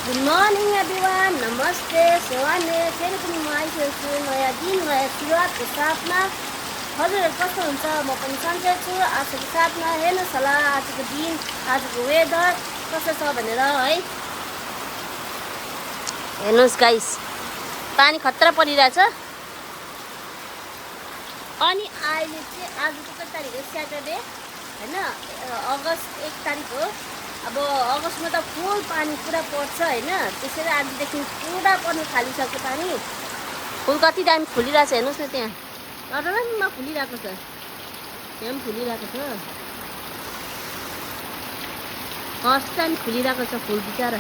Good morning everyone, नमस्ते सेवाने। फेरि पनि म आइसकेको छु नयाँ दिन नयाँ सुरुवातको साथमा। हजुरहरू कस्तो हुन्छ? म पनि सन्चै छु आजको साथमा। हेर्नुहोस् होला आजको दिन, आजको वेदर कस्तो छ भनेर है। हेर्नुहोस् गाइस, पानी खतरा परिरहेछ। अनि अहिले चाहिँ आज कति तारिक हो? स्याटरडे होइन, अगस्त 1 तारिक हो। अब अगस्तमा त फुल पानी पुरा पर्छ होइन, त्यसैले आजदेखि पुरा पर्नु थालिसक्यो पानी। फुल कति दामी फुलिरहेछ हेर्नुहोस् न, त्यहाँ डरलामा फुलिरहेको छ, त्यहाँ पनि फुलिरहेको छ, कस्तो दामी फुलिरहेको छ फुल बिचरा।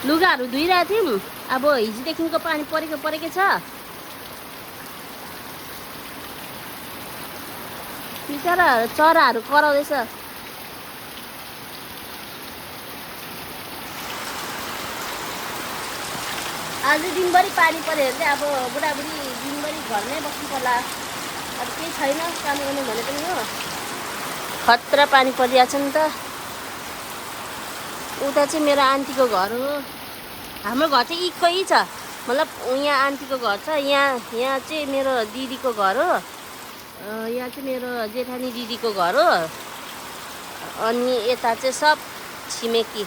लुगाहरू धुइरहेको थियौँ, अब हिजोदेखिको पानी परेकै छ। बिचरा चराहरू कराउँदैछ। आज दिनभरि पानी पऱ्यो भने चाहिँ अब बुढाबुढी दिनभरि घरमै बस्नु पर्ला। अब केही छैन काम गर्नु भने पनि हो, खतरा पानी परिरहेछ नि त। उता चाहिँ मेरो आन्टीको घर हो, हाम्रो घर चाहिँ इकै छ, मतलब यहाँ आन्टीको घर छ, यहाँ चाहिँ मेरो दिदीको घर हो, यहाँ चाहिँ मेरो जेठानी दिदीको घर हो, अनि यता चाहिँ सब छिमेकी।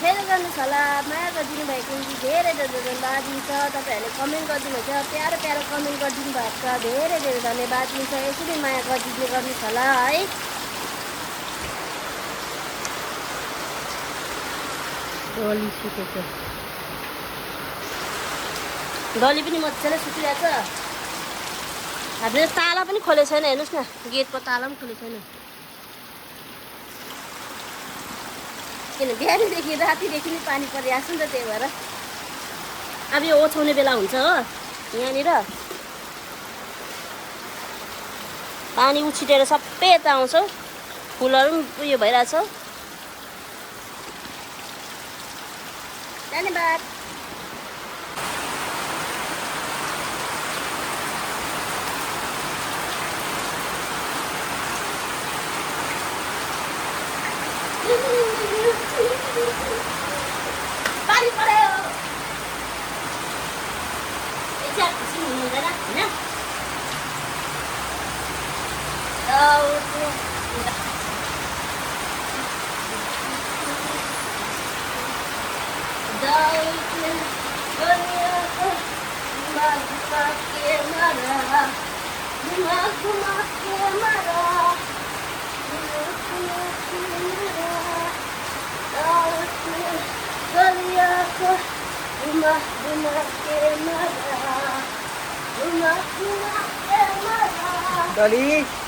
फेरि गर्नुहोस् होला, माया गरिदिनु भएको धेरै धन्यवाद दिन्छ। तपाईँहरूले कमेन्ट गरिदिनु हुन्छ, प्यारो प्यारो कमेन्ट गरिदिनु भएको छ, धेरै धेरै धन्यवाद दिन्छ। यसरी माया गरिदिनु गर्नुहोस् होला है। डली सुतेको, डली पनि मजाले सुतिरहेछ। हामीले ताला पनि खोलेको छैन, हेर्नुहोस् न, गेटको ताला पनि खोलेको छैन। किन बिहानदेखि रातिदेखि नै पानी परिरहेको छ नि त, त्यही भएर अब यो ओछ्याउने बेला हुन्छ हो। यहाँनिर पानी उछिटेर सबै यता आउँछ, फुलहरू पनि उयो भइरहेछ। धन्यवाद। पानी पर्यो, एकजना खुसी हुनु हुँदैन होइन। Dolly.